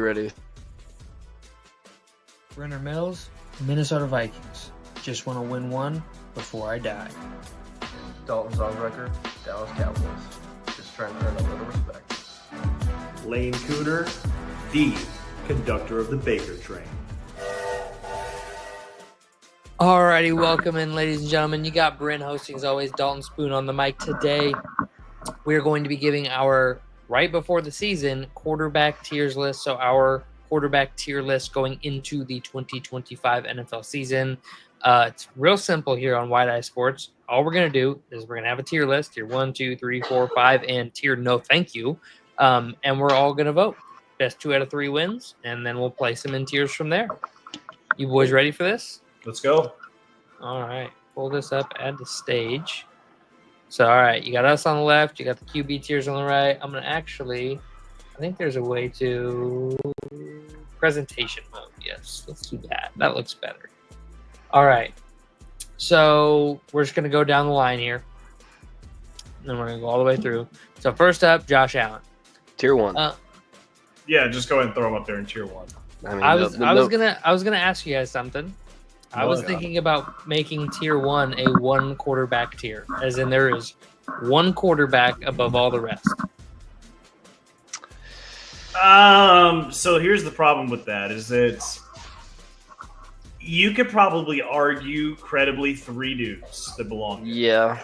ready. Brenner Mills, Minnesota Vikings. Just want to win one before I die. Dalton Zongrecker, Dallas Cowboys. Just trying to earn a little respect. Lane Cooter, the conductor of the Baker train. Alrighty, welcome in, ladies and gentlemen. You got Bryn hosting as always, Dalton Spoon on the mic. Today, we're going to be giving our, right before the season, quarterback tiers list. So our quarterback tier list going into the 2025 NFL season. It's real simple here on Wide Eye Sports. All we're going to do is we're going to have a tier list, tier 1, 2, 3, 4, 5, and tier no thank you. And we're all going to vote. Best 2 out of 3 wins, and then we'll place them in tiers from there. You boys ready for this? Let's go. All right. Pull this up, add the stage. So, all right, you got us on the left, you got the QB tiers on the right. I'm going to actually, I think there's a way to presentation mode. Yes, let's do that. That looks better. All right. So, we're just going to go down the line here. And then we're going to go all the way through. So, first up, Josh Allen. Tier 1. Yeah, just go ahead and throw him up there in tier 1. I was gonna ask you guys something. I was thinking about making tier 1 a 1 quarterback tier, as in there is 1 quarterback above all the rest. So here's the problem with that is that you could probably argue credibly 3 dudes that belong there. Yeah.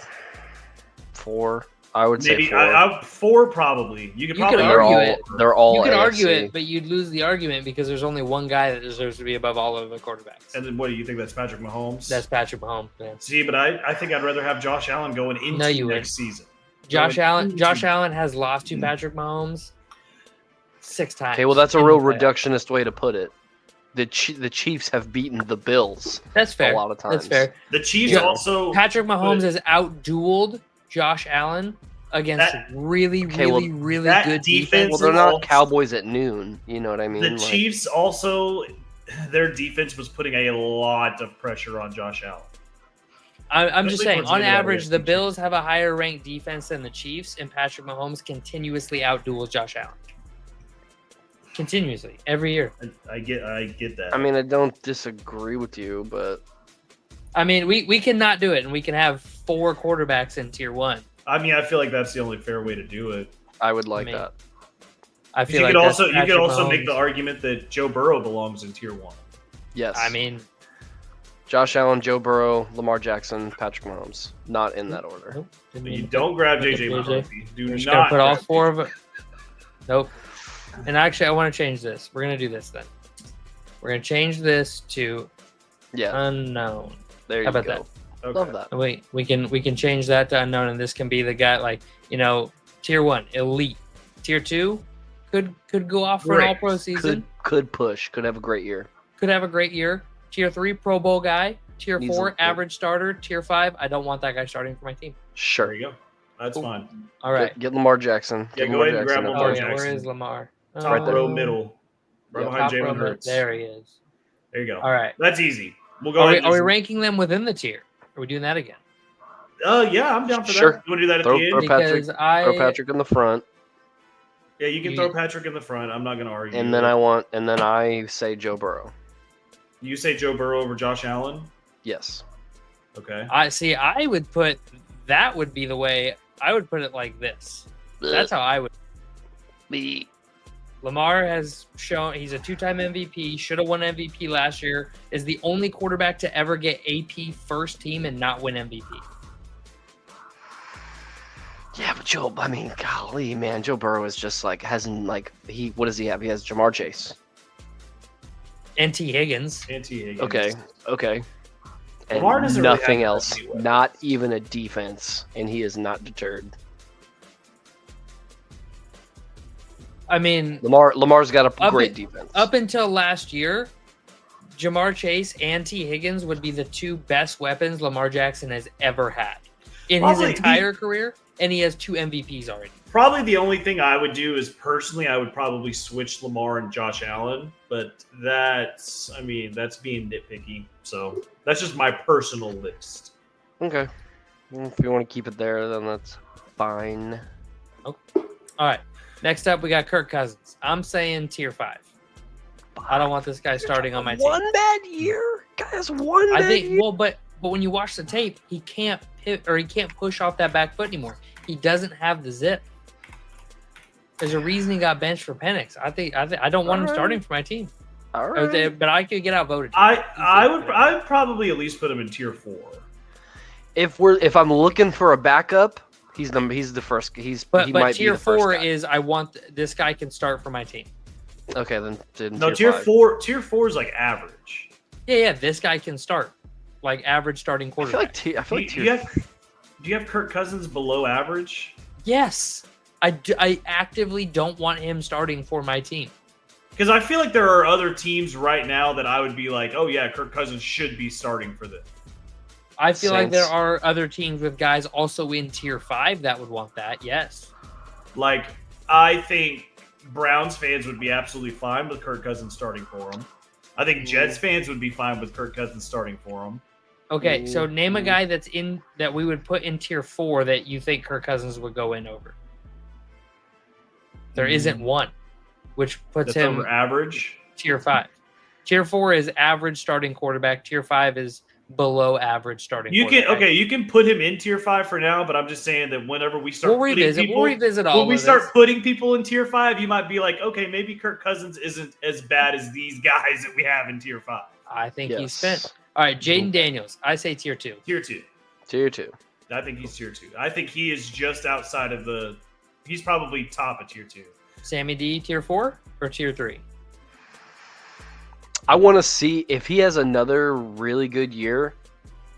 4. I would Maybe say 4. 4 probably. You could probably argue it. They're all You could AFC. argue it, but you'd lose the argument because there's only 1 guy that deserves to be above all of the quarterbacks. And then what do you think? That's Patrick Mahomes? That's Patrick Mahomes, man. See, but I think I'd rather have Josh Allen going into next season. Josh Allen has lost to Patrick Mahomes 6 times. Okay, well, that's a real reductionist way to put it. The Chiefs have beaten the Bills. That's fair. A lot of times. That's fair. The Chiefs also. Patrick Mahomes has outdueled Josh Allen against really good defense. Well, they're not Cowboys at noon. You know what I mean? The Chiefs also, their defense was putting a lot of pressure on Josh Allen. I'm just saying, on average, the Bills have a higher ranked defense than the Chiefs, and Patrick Mahomes continuously outduels Josh Allen. Continuously, every year. I get that. I mean, I don't disagree with you, but I mean, we cannot do it, and we can have 4 quarterbacks in tier 1. I mean, I feel like that's the only fair way to do it. I would like that. I feel you like could also Mahomes. make the argument that Joe Burrow belongs in tier 1. Yes. I mean, Josh Allen, Joe Burrow, Lamar Jackson, Patrick Mahomes. Not in that order. Nope. But you don't grab JJ McCarthy. Do We're just not gonna put all 4 of it. Nope. And actually, I want to change this. We're gonna do this then. We're gonna change this to unknown. There you How about go. that? Okay. Love that. Wait, we can change that to unknown, and this can be the guy tier 1, elite. Tier 2 could go off for an all-pro season. Could push. Could have a great year. Could have a great year. Tier 3, Pro Bowl guy. Tier 4, average starter. Tier 5, I don't want that guy starting for my team. Sure. There you go. That's fine. All right. Get Lamar Jackson. Yeah, Get go ahead and grab Lamar Jackson. Where is Lamar? Top row middle. Right behind top row Jalen Hurts. There he is. There you go. All right. That's easy. We'll go ahead. Are we ranking them within the tier? Are we doing that again? Yeah, I'm down for Sure. that. You want to do that at Throw the end? Throw Patrick in the front. Yeah, you can throw Patrick in the front. I'm not going to argue. And then I say Joe Burrow. You say Joe Burrow over Josh Allen? Yes. Okay. I would put that would be the way I would put it like this. That's how I would. Lamar has shown he's a 2-time MVP, should have won MVP last year, is the only quarterback to ever get AP first team and not win MVP. Yeah, but golly, man, Joe Burrow is just what does he have? He has Jamar Chase. And T. Higgins. Okay. And Lamar doesn't nothing really have else. that many Not even a defense, and he is not deterred. I mean, Lamar's got a great defense. Up until last year, Jamar Chase and T. Higgins would be the 2 best weapons Lamar Jackson has ever had in his entire career, and he has 2 MVPs already. Probably the only thing I would do is personally, I would probably switch Lamar and Josh Allen, but that's being nitpicky. So that's just my personal list. Okay. If you want to keep it there, then that's fine. Okay. All right. Next up, we got Kirk Cousins. I'm saying tier 5. I don't want this guy starting on my team. One bad year, guys. One. I bad think year. well, but when you watch the tape, he can't pivot, or he can't push off that back foot anymore. He doesn't have the zip. There's a reason he got benched for Penix. I don't want him starting for my team. All right. But I could get outvoted. I'd probably at least put him in tier 4. If I'm looking for a backup, he's the first. He But might tier be the first 4 guy. is I want this guy can start for my team. Okay, then No, tier tier 5. 4 is like average. Yeah, this guy can start like average starting I feel quarterback. like Do tier. you have Kirk Cousins below average? Yes, I actively don't want him starting for my team. Because I feel like there are other teams right now that I would be like, oh yeah, Kirk Cousins should be starting for this. I feel like there Saints. are other teams with guys also in tier 5 that would want that. Yes. Like, I think Browns fans would be absolutely fine with Kirk Cousins starting for them. I think Jets fans would be fine with Kirk Cousins starting for them. Okay, so name a Ooh. guy that we would put in tier 4 that you think Kirk Cousins would go in over. There isn't one, which puts That's him over average. tier 5. Tier 4 is average starting quarterback. Tier 5 is below average starting quarterback. You can put him in tier 5 for now, but I'm just saying that whenever we start We'll revisit all when we of start this. putting people in tier 5, you might be like, okay, maybe Kirk Cousins isn't as bad as these guys that we have in tier 5. I think he's Yes. spent. All right, Jaden Daniels. I say tier 2. Tier 2. Tier 2. I think he's tier 2. I think he is just outside of the. He's probably top of tier 2. Sammy D, tier 4 or tier 3? I want to see if he has another really good year.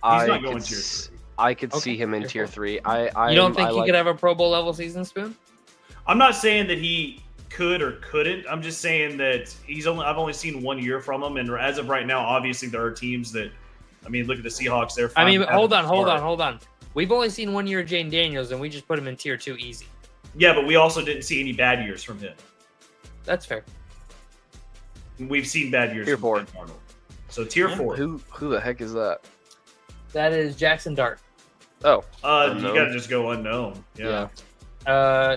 He's not going tier 3. I could Okay, see him in tier tier 4. 3. You don't think he could have a Pro Bowl level season, Spoon? I'm not saying that he could or couldn't. I'm just saying that I've only seen 1 year from him, and as of right now, obviously there are teams that. I mean, look at the Seahawks. They're. I mean, fine hold having on. him start. We've only seen 1 year of Jaden Daniels, and we just put him in tier 2 easy. Yeah, but we also didn't see any bad years from him. That's fair. We've seen bad years Tier from 4. Ben Arnold. So tier 4. Who the heck is that? That is Jackson Dart. Oh, You unknown. gotta just go unknown. Yeah. Uh,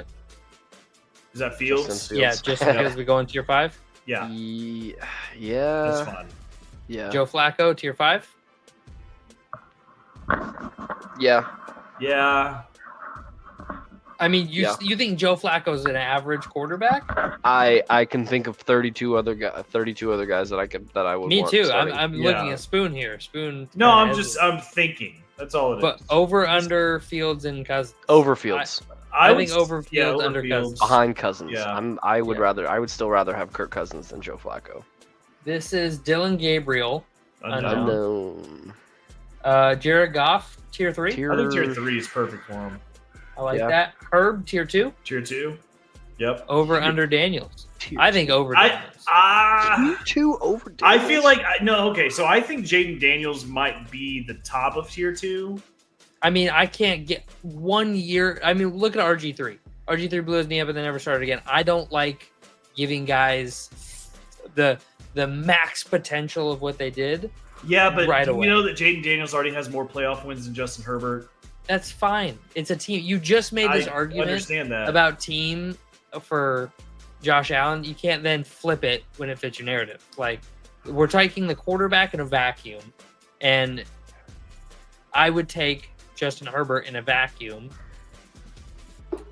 Is that Fields? Justin yeah, Fields. just because we go in tier 5. Yeah, Yeah. that's fine. Yeah. Joe Flacco, tier 5. Yeah. Yeah. I mean, Yeah. you think Joe Flacco's an average quarterback? I can think of 32 other guys that I would. Me want too. starting. I'm Yeah. looking at Spoon here. Spoon. No, kinda I'm thinking. That's all it is. But over under Fields and Cousins. Overfields I would think s- over Fields, under Cousins. behind Cousins. Yeah. I would Yeah. still rather have Kirk Cousins than Joe Flacco. This is Dylan Gabriel. Unknown. Unknown. Jared Goff, tier 3. Tier, I think tier 3 is perfect for him. I like Yeah. that. Herb, tier 2. Tier 2. Yep. Over under Daniels. tier I think over I Daniels. tier 2 over. I feel like okay. So I think Jaden Daniels might be the top of tier 2. I mean, I can't get 1 year. I mean, look at RG3. RG3 blew his knee up and then never started again. I don't like giving guys the max potential of what they did. Yeah, but Right do away. you know that Jaden Daniels already has more playoff wins than Justin Herbert? That's fine. It's a team. You just made this I argument understand that. about team for Josh Allen. You can't then flip it when it fits your narrative. Like, we're taking the quarterback in a vacuum, and I would take Justin Herbert in a vacuum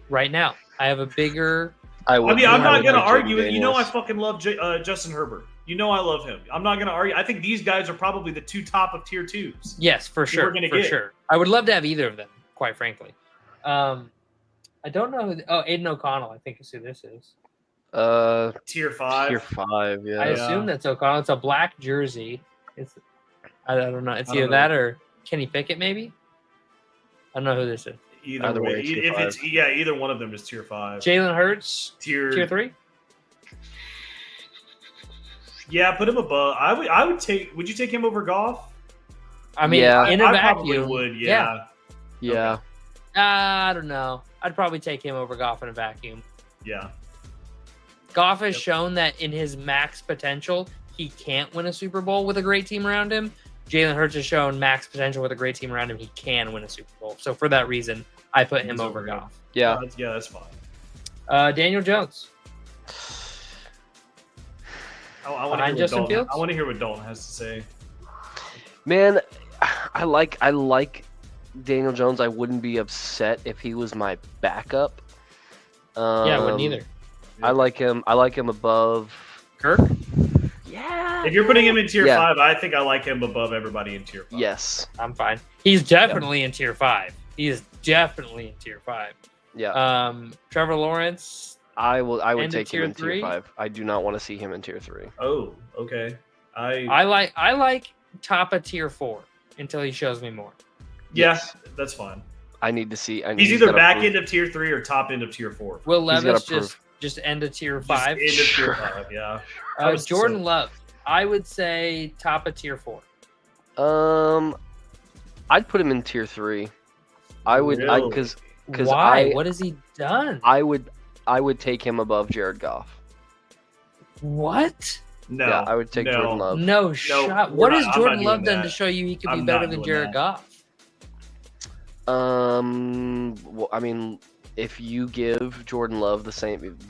right now. I have a bigger. I would. I mean, I'm I not would going to like argue Jaden it. You know, I Daniels. fucking love Justin Herbert. You know, I love him. I'm not going to argue. I think these guys are probably the 2 top of tier 2s. Yes, for We're sure. gonna For get. sure. I would love to have either of them, quite frankly. I don't know who. Aiden O'Connell, I think is who this is. Tier 5. Tier 5. Yeah. I assume that's O'Connell. It's a black jersey. I don't know. It's I don't either know. that or Kenny Pickett, maybe. I don't know who this is. Either way, tier if 5. it's either one of them is tier 5. Jalen Hurts, Tier tier 3. Yeah, put him above. I would take. Would you take him over Goff? I mean, Yeah. in a I probably vacuum. would. Yeah. Yeah. I don't know. I'd probably take him over Goff in a vacuum. Yeah. Goff has Yep. shown that in his max potential, he can't win a Super Bowl with a great team around him. Jalen Hurts has shown max potential with a great team around him. He can win a Super Bowl. So for that reason, I put him He's over over Goff. Yeah. That's fine. Daniel Jones. I want to Behind hear Justin what Dalton. Fields? I want to hear what Dalton has to say. Man, I like Daniel Jones. I wouldn't be upset if he was my backup. Yeah, I wouldn't Um, either. I like him above Kirk? Yeah. If you're putting him in tier Yeah. 5, I think I like him above everybody in tier 5. Yes. I'm fine. He's definitely in tier 5. He is definitely in tier 5. Yeah. Trevor Lawrence. I would End of take him tier in tier 3? 5. I do not want to see him in tier 3. Oh, okay. I like top of tier 4 until he shows me more. Yeah, Yes. that's fine. I need to see. He's either back end of tier 3 or top end of tier 4. Will He's gotta Levis just end of tier 5? Just end of tier 5, yeah. I was Jordan so- Love. I would say top of tier 4. I'd put him in tier 3. I would Really? because Why? What has he done? I would take him above Jared Goff. What? No. Yeah, I would take Jordan Love. No shot. we're What not- has I'm not Jordan doing Love done that. to show you he could be I'm better not than doing Jared that. Goff? Well, I mean, if you give Jordan Love the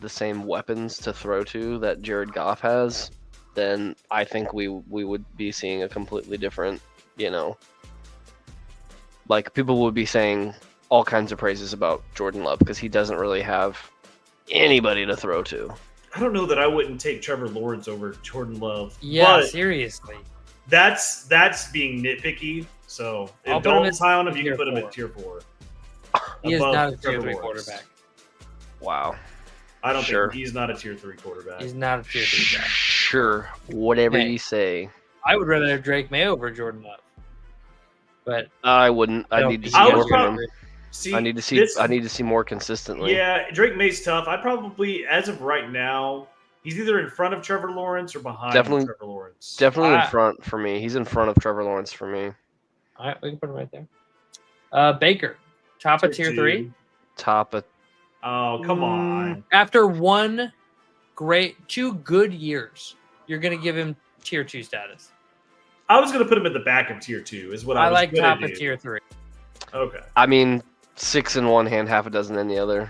same weapons to throw to that Jared Goff has, then I think we would be seeing a completely different, like people would be saying all kinds of praises about Jordan Love because he doesn't really have anybody to throw to. I don't know that I wouldn't take Trevor Lawrence over Jordan Love. Yeah, but seriously. that's being nitpicky. So I'll if put him Dalton's in high on him, you tier can put him 4. at tier 4. He is above not a tier Trevor 3 Lawrence. quarterback. Wow. I don't Sure. think he's not a tier 3 quarterback. He's not a tier 3 guy. Sure, whatever Hey. you say. I would rather have Drake May over Jordan Love. But I wouldn't. I don't need to think see I he more would is from probably- him. See, I need to see. this- I need to see more consistently. Yeah, Drake May's tough. I probably, as of right now, he's either in front of Trevor Lawrence or behind Definitely- Trevor Lawrence. Definitely in Ah. front for me. He's in front of Trevor Lawrence for me. all right, we can put him right there. Baker, top of tier 3. Top of Oh, come on. After 2 good years, you're going to give him tier 2 status. I was going to put him at the back of tier 2 is what I I was like gonna top do. of tier 3. Okay. I mean, 6 in one hand, half a dozen in the other.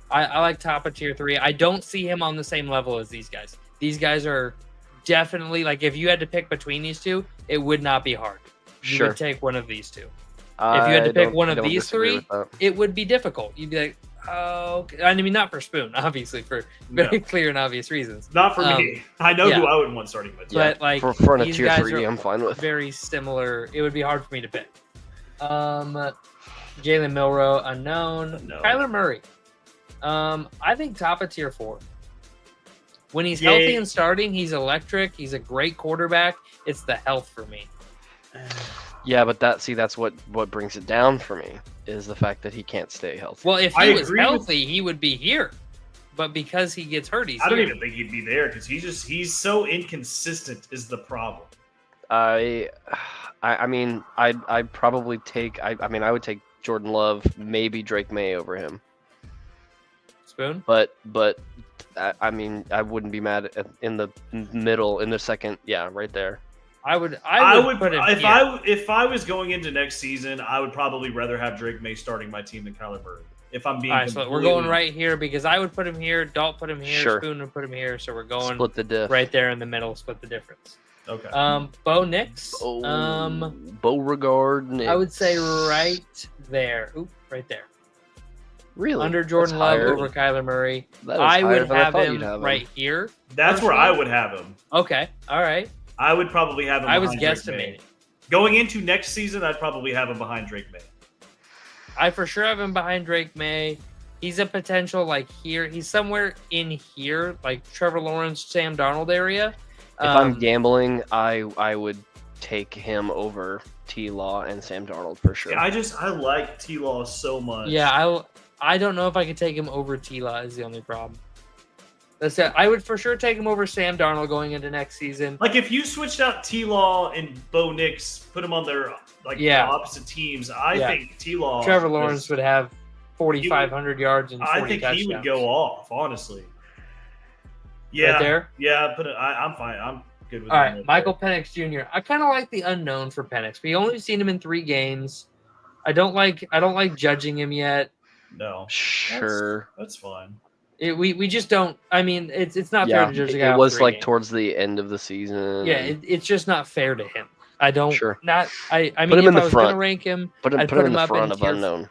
I like top of tier 3. I don't see him on the same level as these guys. These guys are definitely, like, if you had to pick between these two, it would not be hard. You Sure. would take one of these two. If you had to pick one of these three, it would be difficult. You'd be like, oh, okay. I mean, not for Spoon, obviously, for very No, clear and obvious reasons. not for me. I know yeah. who I would want starting my team. But, like, for a these tier guys 3, are I'm fine with. very similar. It would be hard for me to pick. Jalen Milrow, unknown. No. Kyler Murray. I think top of tier 4. When he's Yeah. healthy and starting, he's electric. He's a great quarterback. It's the health for me. Yeah, but that's what brings it down for me is the fact that he can't stay healthy. Well, if I he was agree with- healthy, he would be here. But because he gets hurt, he's I don't here. even think he'd be there because he's so inconsistent is the problem. I mean, I'd probably take. I would take Jordan Love, maybe Drake May over him. Spoon? But I mean, I wouldn't be mad in the middle, in the second. Yeah, right there. I would put him if here. if I was going into next season, I would probably rather have Drake May starting my team than Kyler Murray. If I'm being All right, so we're going right here because I would put him here. Dalt put him here. Sure. Spoon would put him here. So we're going Split the diff. right there in the middle. Split the difference. Okay. Bo Nix. Beauregard. Nix. I would say right there. Oop, right there. Really Under Jordan That's Love higher. over Kyler Murray. That is I higher would than I have thought him you'd have him. right here. That's where I personally. would have him. Okay. All right. I would probably have him. I was behind Drake May. guesstimating. Going into next season, I'd probably have him behind Drake May. I for sure have him behind Drake May. He's a potential like here. He's somewhere in here, like Trevor Lawrence, Sam Darnold area. If I'm gambling, I would take him over T Law and Sam Darnold for sure. Yeah, I like T Law so much. Yeah, I don't know if I could take him over T-Law is the only problem. That's it. I would for sure take him over Sam Darnold going into next season. Like if you switched out T Law and Bo Nix, put them on their Yeah. opposite teams, I Yeah. think T Law. Trevor Lawrence would have 4,500 yards and 40 I think touchdowns. he would go off, honestly. Yeah, Right there. yeah. I'm fine. I'm good with All him right, Michael Penix Jr. I kind of like the unknown for Penix. We only seen him in 3 games. I don't like judging him yet. No, Sure. that's fine. We just don't. I mean, it's not fair Yeah, to judge the it guy off was 3 like games. towards the end of the season. Yeah, and it's just not fair to him. I don't. Sure. Not. I Put mean, him if in the I was gonna front. rank him, put him I'd put him in the up front of tier, unknown.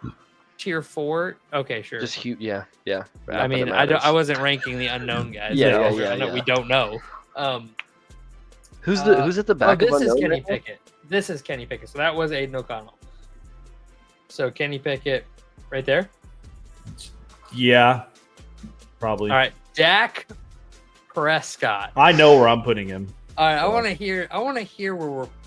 tier 4. Okay, sure. Just huge. Yeah. I Not that mean, it I matters. wasn't ranking the unknown guys. Yeah, Like, yeah, I know yeah. we don't know. Who's at the Oh, back this of is unknown? Kenny now? Pickett. This is Kenny Pickett. So that was Aiden O'Connell. So Kenny Pickett, right there. Yeah, probably. All right, Dak Prescott. I know where I'm putting him. All right, I want to hear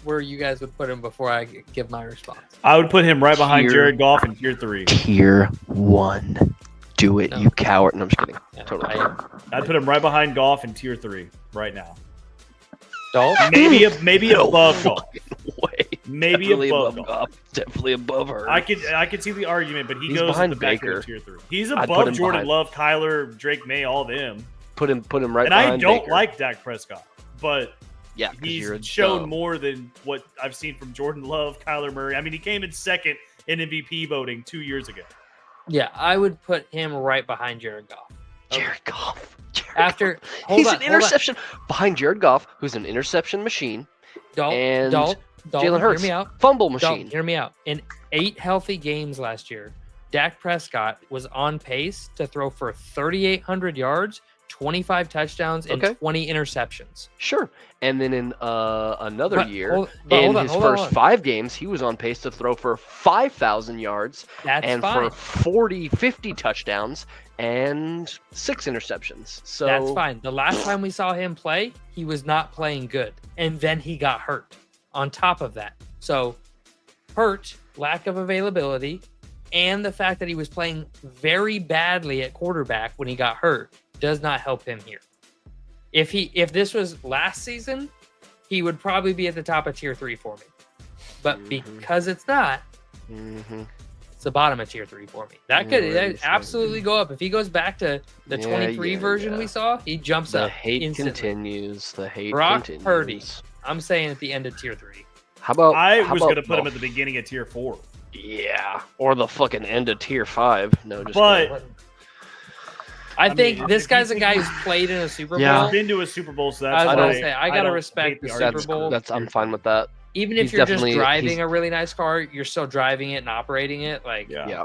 where you guys would put him before I give my response. I would put him right behind Tier- Jared Goff in tier 3. Tier 1. Do it, No. you coward. No, I'm just kidding. Yeah, Totally. I'd put him right behind Goff in tier 3 right now. Dolph? Maybe above Goff. Way. Maybe Definitely above above Goff. Goff. Definitely above her. I could see the argument, but he He's goes in behind the back Baker. of tier 3. He's I'd put above him Jordan behind- Love, Kyler, Drake May, all them. Put him right And I behind don't Baker. like Dak Prescott, but Yeah, 'cause you're a he's shown dumb. more than what I've seen from Jordan Love, Kyler Murray. I mean, he came in second in MVP voting 2 years ago. Yeah, I would put him right behind Jared Goff. Jared Goff. After hold He's on, an hold on. interception behind Jared Goff, who's an interception machine, and Dalton, Jalen Hurts, hear me out. fumble Dalton, machine. hear me out. In 8 healthy games last year, Dak Prescott was on pace to throw for 3,800 yards, 25 touchdowns, and Okay. 20 interceptions. Sure. And then in another But year, hold in on, his hold first on. 5 games, he was on pace to throw for 5,000 yards That's and fine. for 50 touchdowns and 6 interceptions. So That's fine. The last time we saw him play, he was not playing good. And then he got hurt on top of that. So, hurt, lack of availability, and the fact that he was playing very badly at quarterback when he got hurt does not help him here. If this was last season, he would probably be at the top of tier 3 for me. But Mhm. because it's not, Mhm. it's the bottom of tier 3 for me. That could absolutely go up. If he goes back to the Yeah, 23 yeah, version yeah. we saw, he jumps The up hate instantly. continues. The hate Brock continues. Purdy. I'm saying at the end of tier 3. How about I how was about going to put him the- at the beginning of tier 4. Yeah, or the fucking end of tier 5. No, just But- kidding. I mean, think this if guy's you a guy who's played in a Super Yeah. Bowl. Been to a Super Bowl, so I that's was why gonna say, I gotta don't respect hate the argument. Super Bowl. I'm fine with that. Even if he's you're just definitely- driving he's- a really nice car, you're still driving it and operating it. Like, Yeah. Yeah.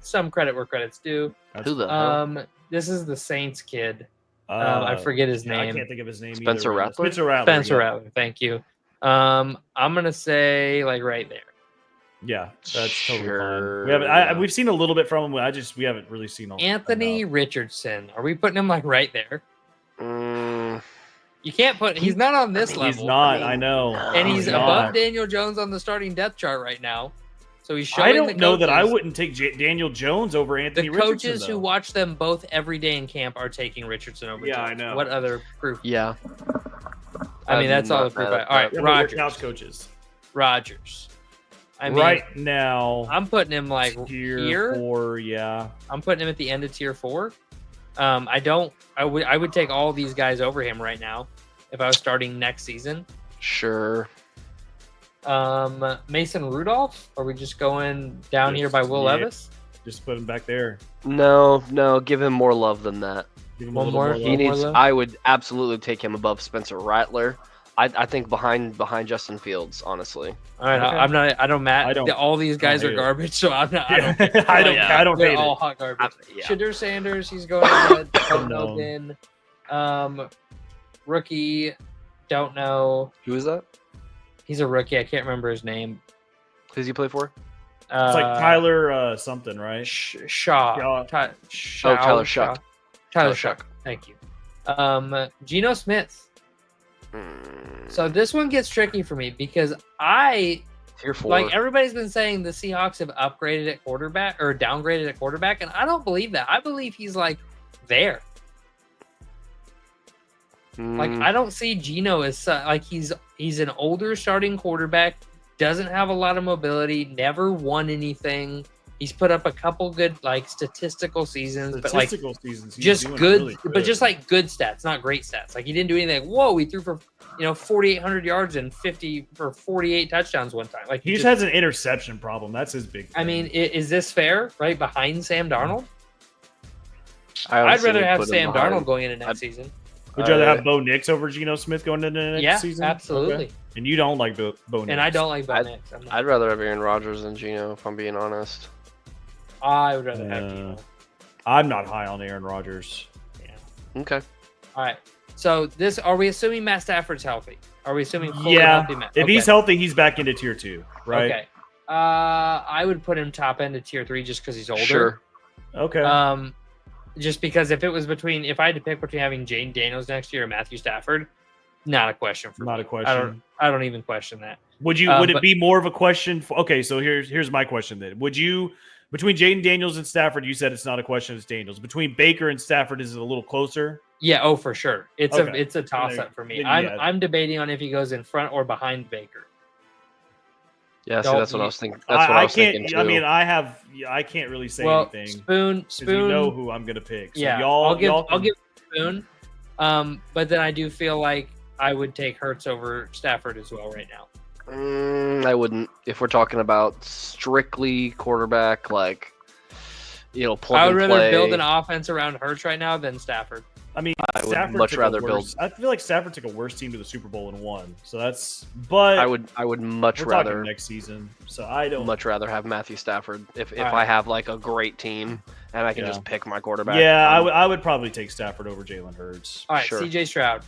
some credit where credit's due. That's- Who the hell? This is the Saints kid. I forget his I name. can't think of his name Spencer either. Rattler? Spencer Rattler. Spencer yeah. Rattler. Thank you. I'm gonna say like right there. Yeah, that's totally Sure. fine. We haven't. We've seen a little bit from him. We haven't really seen all. Anthony enough. Richardson. Are we putting him like right there? Mm, You can't put. He's not on this level. He's not. I I mean, know. and he's not. above Daniel Jones on the starting depth chart right now. So he's showing I the don't know that I coaches- wouldn't take Daniel Jones over Anthony The coaches Richardson, who though. watch them both every day in camp are taking Richardson over. Yeah, Jones. I know. What other proof? yeah. I mean, that's all the not proof. mad I, at all right, that. Yeah, but we're Rogers. couch coaches. Rogers. I mean, Right now, I'm putting him like tier here. 4, yeah. I'm putting him at the end of tier 4. I would take all these guys over him right now if I was starting next season. Sure. Mason Rudolph? Are we just going down here by Will Yeah. Levis? Just put him back there. No, give him more love than that. Give him One a little more? more. He One more needs. love? I would absolutely take him above Spencer Rattler. I think behind Justin Fields, honestly. All right, Okay. I'm not. I don't. I don't- All these guys hate are it. garbage, so I'm not. I Yeah. don't. I don't. yeah. I don't They're hate all it. hot garbage. Yeah. Shadur Sanders, he's going to Unknown. Logan. Rookie, don't know. Who is that? He's a rookie. I can't remember his name. Who's he play for? It's like Tyler something, right? Shaw. Shaw. Tyler Shuck. Tyler Tyler Shuck. Thank you. Geno Smith. So this one gets tricky for me because Tier 4. like everybody's been saying the Seahawks have upgraded at quarterback or downgraded at quarterback, and I don't believe that. I believe he's like there. Like I don't see Geno as like he's an older starting quarterback, doesn't have a lot of mobility, never won anything. He's put up a couple good like statistical seasons, but like Statistical seasons. he's just doing good, really but just like good stats, not great stats. Like he didn't do anything. Like, whoa, he threw for 4,800 yards and 48 touchdowns one time. Like he just just has an interception problem. That's his big. I thing. mean, is this fair? Right behind Sam Darnold? I'd honestly rather would have put him Sam behind- Darnold going into next season. Would you rather Uh, have Bo Nix over Geno Smith going into the next Yeah, season? absolutely. Okay. And you don't like Bo Nix. And I don't like Bo I'd- Nix. I'd rather have Aaron Rodgers than Geno, if I'm being honest. I would rather have Geno. I'm not high on Aaron Rodgers. Yeah. Okay. All right. So are we assuming Matt Stafford's healthy? Are we assuming fully Yeah. healthy Matt? If he's healthy, he's back into tier 2, right? Okay. I would put him top end of tier 3 just because he's older. Sure. Okay. Just because if I had to pick between having Jane Daniels next year or Matthew Stafford, not a question for me. Not a question. I don't even question that. Would it be more of a question for, okay, so here's my question then. Would you, between Jaden Daniels and Stafford, you said it's not a question, it's Daniels. Between Baker and Stafford, is it a little closer? Yeah, for sure. It's a toss up for me. Then, I'm debating on if he goes in front or behind Baker. Yeah, see, Don't that's what I you- was thinking. That's what I was thinking too. I mean, I can't really say anything. Spoon. Because you know who I'm gonna pick. So Yeah, y'all, I'll give Spoon. But then I do feel like I would take Hurts over Stafford as well right now. I wouldn't. If we're talking about strictly quarterback, like, plug I would and rather play, build an offense around Hurts right now than Stafford. I mean, I would Stafford much took a rather worse- I feel like Stafford took a worse team to the Super Bowl and won. So that's. But I would much we're talking rather next season. So I don't. much rather have Matthew Stafford if All right. I have like a great team and I can Yeah. just pick my quarterback. Yeah, I would probably take Stafford over Jalen Hurts. All right, Sure. CJ Stroud.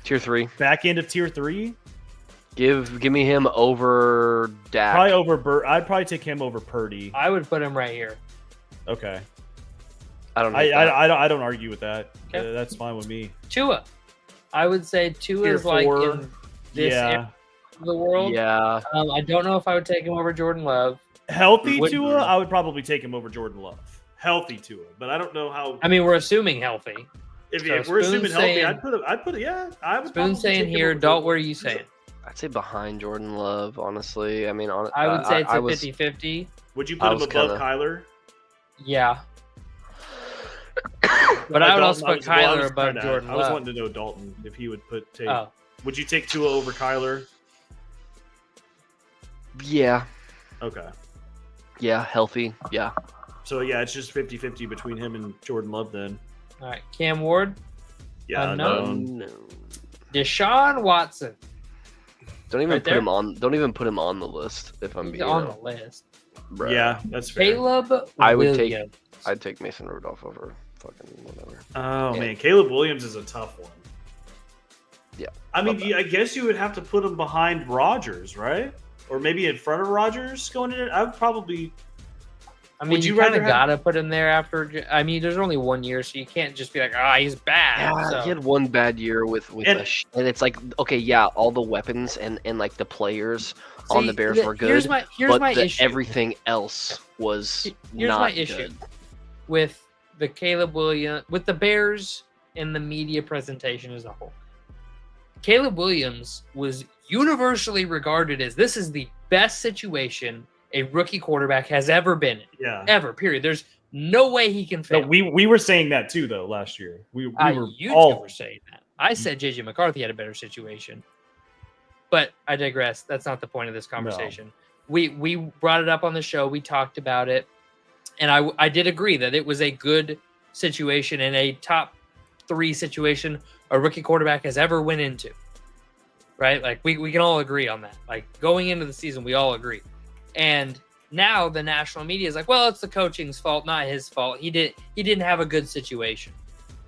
Tier 3. Back end of tier 3, Give me him over Dak. probably over I'd probably take him over Purdy. I would put him right here. Okay, I don't know. I don't argue with that. Okay. That's fine with me. Tua. I would say Tua Tier is like 4. in this area of the world. Yeah. I don't know if I would take him over Jordan Love. Healthy Would- Tua, I would probably take him over Jordan Love. Healthy Tua, but I don't know how. I mean, we're assuming healthy. If so we're assuming Spoon's healthy, saying- I'd put it. Yeah, I would. Spoon probably saying take him here, over Dalt, Jordan. what are you saying? I'd say behind Jordan Love, honestly. I mean, I would say it's I a was- 50-50. Would you I put him was above kinda- Kyler? Yeah. But I would also put Kyler above trying to- Jordan I was Love. wanting to know Dalton if he would take. Oh, Would you take Tua over Kyler? Yeah. Okay. Yeah. Healthy. Yeah. So yeah, it's just 50-50 between him and Jordan Love then. all right. Cam Ward, Yeah, Unknown. No. Deshaun Watson. Don't even Right put there? him on. Don't even put him on the list. If I'm He's being on the list. Bro. Yeah, that's fair. Caleb I would take- Williams. I'd take Mason Rudolph over fucking whatever. Oh Yeah. man, Caleb Williams is a tough one. Yeah. I mean, Love that. I guess you would have to put him behind Rodgers, right? Or maybe in front of Rodgers going in. I would probably. I mean, Would you you kind rather of have- gotta put him there after. I mean, there's only 1 year, so you can't just be like, he's bad. Yeah, So- he had one bad year with And- and it's like, okay, yeah, all the weapons and like the players on the See, Bears were good, Here's my but issue. everything else was Here's not my issue good. with the Caleb Williams, with the Bears and the media presentation as a whole. Caleb Williams was universally regarded as this is the best situation a rookie quarterback has ever been in, Yeah. ever. Period. There's no way he can No, fail. we were saying that too though last year. We were You two all were saying that. I said JJ McCarthy had a better situation, but I digress. That's not the point of this conversation. We brought it up on the show. We talked about it, and I did agree that it was a good situation and a top 3 situation a rookie quarterback has ever went into. Right? Like we can all agree on that. Like going into the season, we all agree. And now the national media is like, well, it's the coaching's fault, not his fault. He didn't have a good situation.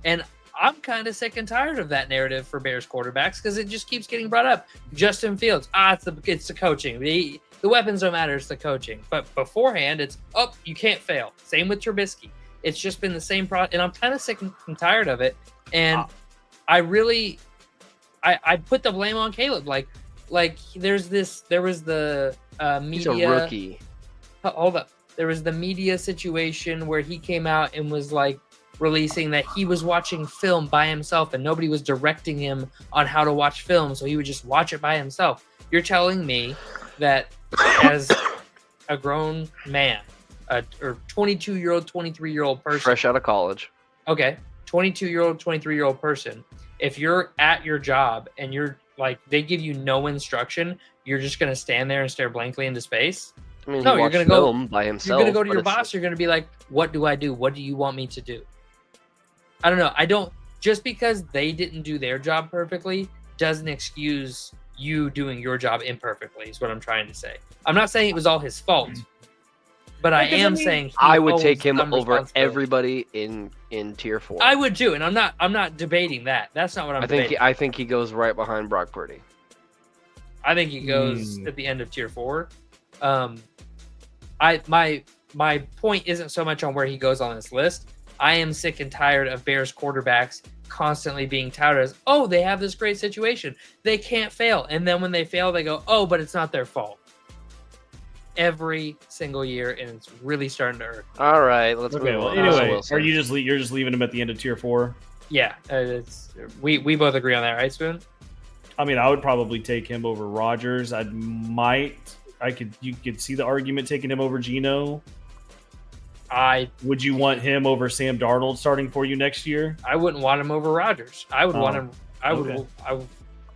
And I'm kind of sick and tired of that narrative for Bears quarterbacks because it just keeps getting brought up. Justin Fields, it's the coaching. The weapons don't matter, it's the coaching. But beforehand, it's you can't fail. Same with Trubisky. It's just been the same and I'm kind of sick and tired of it. And I really I put the blame on Caleb. Like there was the media. He's a rookie. Hold up. There was the media situation where he came out and was like releasing that he was watching film by himself and nobody was directing him on how to watch film, so he would just watch it by himself. You're telling me that as a grown man, or 22-year-old, 23-year-old person, Fresh out of college. okay, 22-year-old, 23-year-old person, if you're at your job and you're like they give you no instruction, you're just going to stand there and stare blankly into space? I mean, No, he you're watched gonna go- film by himself. You're gonna go to but your it's- boss. You're gonna be like, "What do I do? What do you want me to do?" I don't know. I don't. Just because they didn't do their job perfectly doesn't excuse you doing your job imperfectly. Is what I'm trying to say. I'm not saying it was all his fault, but I Because, I am mean, saying he I would owes take him some over responsibility. everybody in tier 4. I would too, and I'm not debating that. That's not what I'm debating. I think he goes right behind Brock Purdy. I think he goes at the end of tier 4. My point isn't so much on where he goes on this list. I am sick and tired of Bears quarterbacks constantly being touted as, oh, they have this great situation, they can't fail, and then when they fail, they go, oh, but it's not their fault. Every single year, and it's really starting to hurt. All right, let's Okay, move well, on. anyway, Wilson. are you just you're just leaving him at the end of tier 4? Yeah, we both agree on that, right, Spoon? I mean, I would probably take him over Rodgers. You could see the argument taking him over Geno. Would you want him over Sam Darnold starting for you next year? I wouldn't want him over Rodgers. I would want him. okay.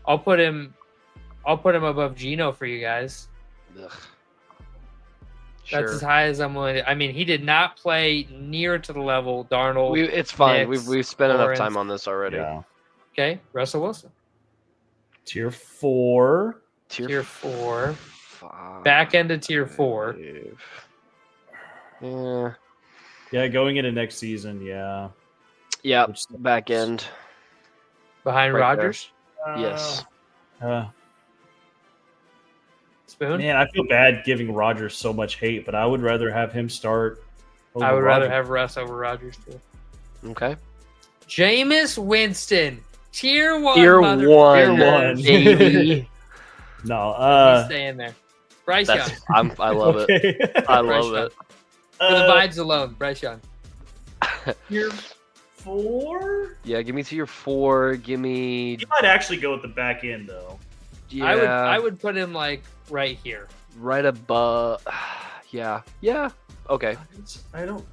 I'll put him above Geno for you guys. Ugh. That's Sure. as high as I'm willing to. I mean, he did not play near to the level Darnold. It's fine. Knicks, We've spent enough Lawrence. time on this already. Yeah. Okay, Russell Wilson. Tier 4. Tier 4. 5. Back end of tier 4. Yeah. Yeah, going into next season, yeah. Yeah. Which- Back end. Behind Right there. Rodgers. Yes. Spoon. Man, I feel bad giving Rodgers so much hate, but I would rather have him start. over I would rather Rodgers. have Russ over Rodgers too. Okay. Jameis Winston. Tier 1. Tier 1. Tier 1. Baby. No, He's staying there. Bryce Young. I love it. it. I Bryce love Young. it. For the vibes alone, Bryce Young. Tier 4? Yeah, give me tier 4. Give me. You might actually go with the back end though. Yeah, I would put him like right here. right above. Yeah. Yeah. Okay. I don't.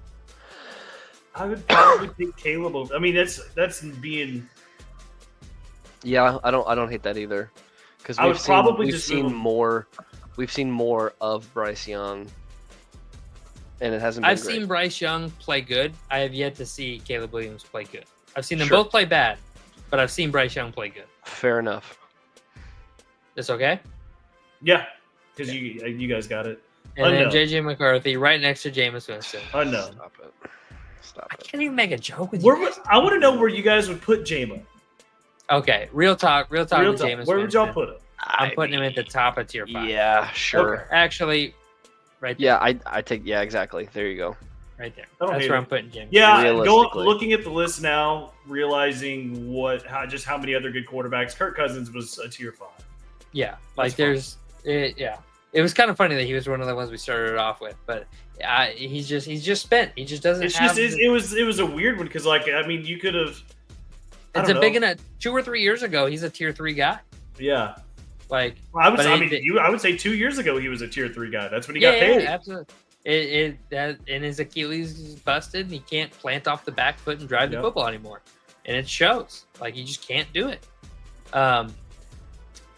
I would probably pick Caleb over. I mean, that's being. Yeah, I don't hate that either. Because I would probably we've just seen move him. more. We've seen more of Bryce Young, and it hasn't been I've great. seen Bryce Young play good. I have yet to see Caleb Williams play good. I've seen them Sure. both play bad, but I've seen Bryce Young play good. Fair enough. This okay? Yeah, because you guys got it. And Unknown. then JJ McCarthy right next to Jameis Winston. Unknown. Stop it. Stop I it. can't even make a joke with you. I want to know where you guys would put Jamo. Okay, real talk with Jameis Where would y'all Winston. put him? I'm putting him at the top of tier 5. Yeah, sure. Actually, right there. Yeah, I take. Yeah, exactly. There you go. Right there. I don't That's hate where it. I'm putting Jameis. Yeah, Realistically. looking at the list now, realizing how many other good quarterbacks. Kirk Cousins was a tier 5. Yeah, like That's it was kind of funny that he was one of the ones we started off with, but he's just spent. He just doesn't It's have. just it was a weird one because you could have. It's a big enough. 2 or 3 years ago, he's a tier 3 guy. Yeah, Like I would. But I would say 2 years ago he was a tier 3 guy. That's when he got yeah, paid. absolutely. And his Achilles is busted, and he can't plant off the back foot and drive the Yep. football anymore, and it shows. Like he just can't do it.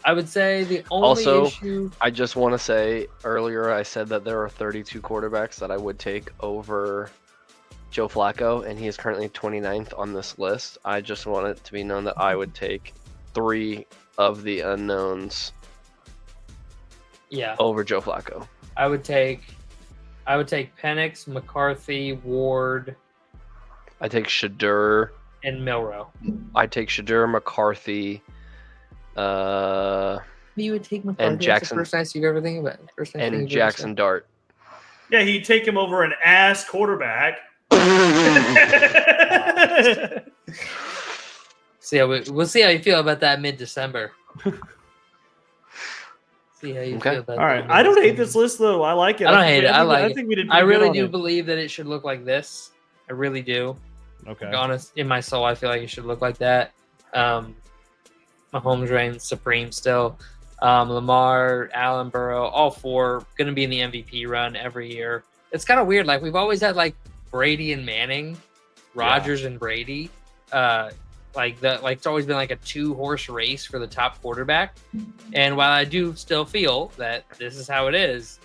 I would say the only Also, issue. I just want to say earlier I said that there are 32 quarterbacks that I would take over Joe Flacco, and he is currently 29th on this list. I just want it to be known that I would take 3 of the unknowns Yeah, over Joe Flacco. I would take Penix, McCarthy, Ward, I take Shadur. and Milrow. I take Shadur, McCarthy, You would take McCarthy. And Jackson. That's the first nice you've ever think about. First nice thing and you've ever Jackson Dart. Yeah, he'd take him over an ass quarterback. said. We'll see how you feel about that mid-December. See how you Okay. feel about All that. right, I don't hate mid-December. this list though. I like it. I don't think hate we- it. I think- like I it. think we did. I pretty good really on do it. believe that it should look like this. I really do. Okay. Honest, in my soul, I feel like it should look like that. Mahomes reigns supreme still. Lamar, Allen, Burrow, all 4 going to be in the MVP run every year. It's kind of weird. Like we've always had like Brady and Manning, Rodgers and Brady. It's always been like a 2-horse race for the top quarterback. And while I do still feel that this is how it is,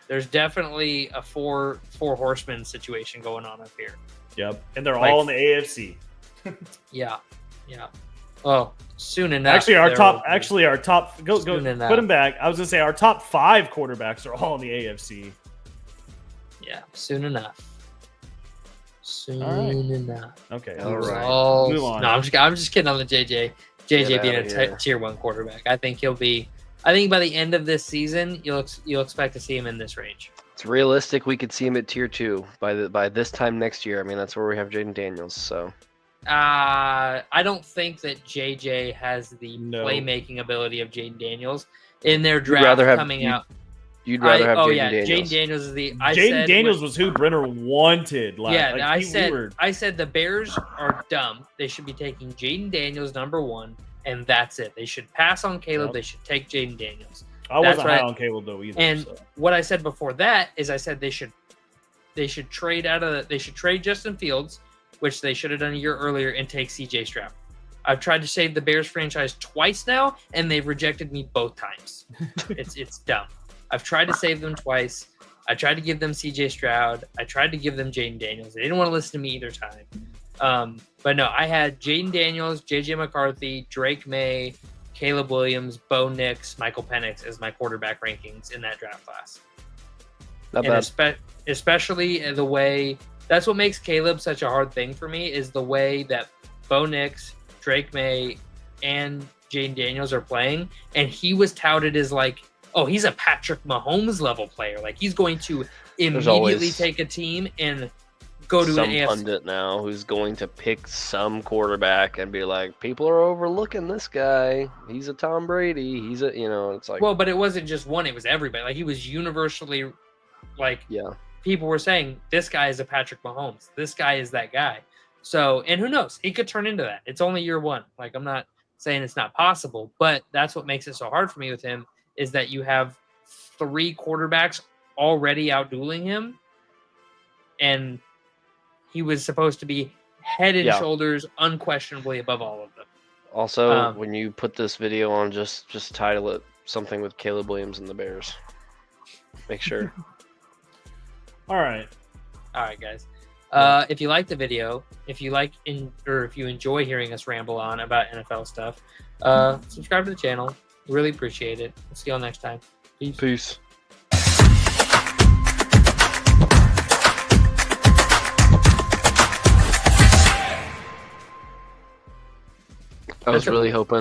There's definitely a four horsemen situation going on up here. Yep, and they're Like- all in the AFC. Yeah. Well, soon enough. Actually, our there top. will be- Actually, our top. Go. Soon enough. Put them back. I was gonna say our top 5 quarterbacks are all in the AFC. Yeah, soon enough. Soon All right. enough. Okay. All right. All- Move on. No, I'm just kidding on the JJ. JJ Get being outta a here. tier 1 quarterback. I think he'll be. I think by the end of this season, you'll expect to see him in this range. It's realistic. We could see him at tier 2 by this time next year. I mean, that's where we have Jaden Daniels. So I don't think that JJ has the No. playmaking ability of Jaden Daniels in their rather draft have- coming you- out. you'd rather have Jaden Jaden Daniels. Daniels is the. Jaden Daniels was who Brenner wanted. Yeah, Like, I said the Bears are dumb. They should be taking Jaden Daniels number 1, and that's it. They should pass on Caleb. Yep. They should take Jaden Daniels. I That's wasn't right. high on Caleb though either. And so. what I said before that is I said they should trade Justin Fields, which they should have done a year earlier, and take CJ Stroud. I've tried to save the Bears franchise twice now, and they've rejected me both times. It's dumb. I've tried to save them twice. I tried to give them CJ Stroud. I tried to give them Jaden Daniels. They didn't want to listen to me either time. But no, I had Jaden Daniels, JJ McCarthy, Drake May, Caleb Williams, Bo Nix, Michael Penix as my quarterback rankings in that draft class. Not And bad. especially the way that's what makes Caleb such a hard thing for me is the way that Bo Nix, Drake May, and Jaden Daniels are playing. And he was touted as like, oh, he's a Patrick Mahomes level player. Like he's going to immediately always take a team and go to Some an AFC. pundit now who's going to pick some quarterback and be like, people are overlooking this guy. He's a Tom Brady. He's a, it's like, Well, but it wasn't just one; it was everybody. Like he was universally, like yeah. people were saying, this guy is a Patrick Mahomes. This guy is that guy. So, and who knows? He could turn into that. It's only year 1. Like I'm not saying it's not possible, but that's what makes it so hard for me with him is that you have 3 quarterbacks already outdueling him, and he was supposed to be head and Yeah. shoulders unquestionably above all of them. Also, when you put this video on, just title it something with Caleb Williams and the Bears. Make sure. All right. All right, guys. If you like the video, if you enjoy hearing us ramble on about NFL stuff, subscribe to the channel. Really appreciate it. We'll see y'all next time. Peace. Peace. I was really hoping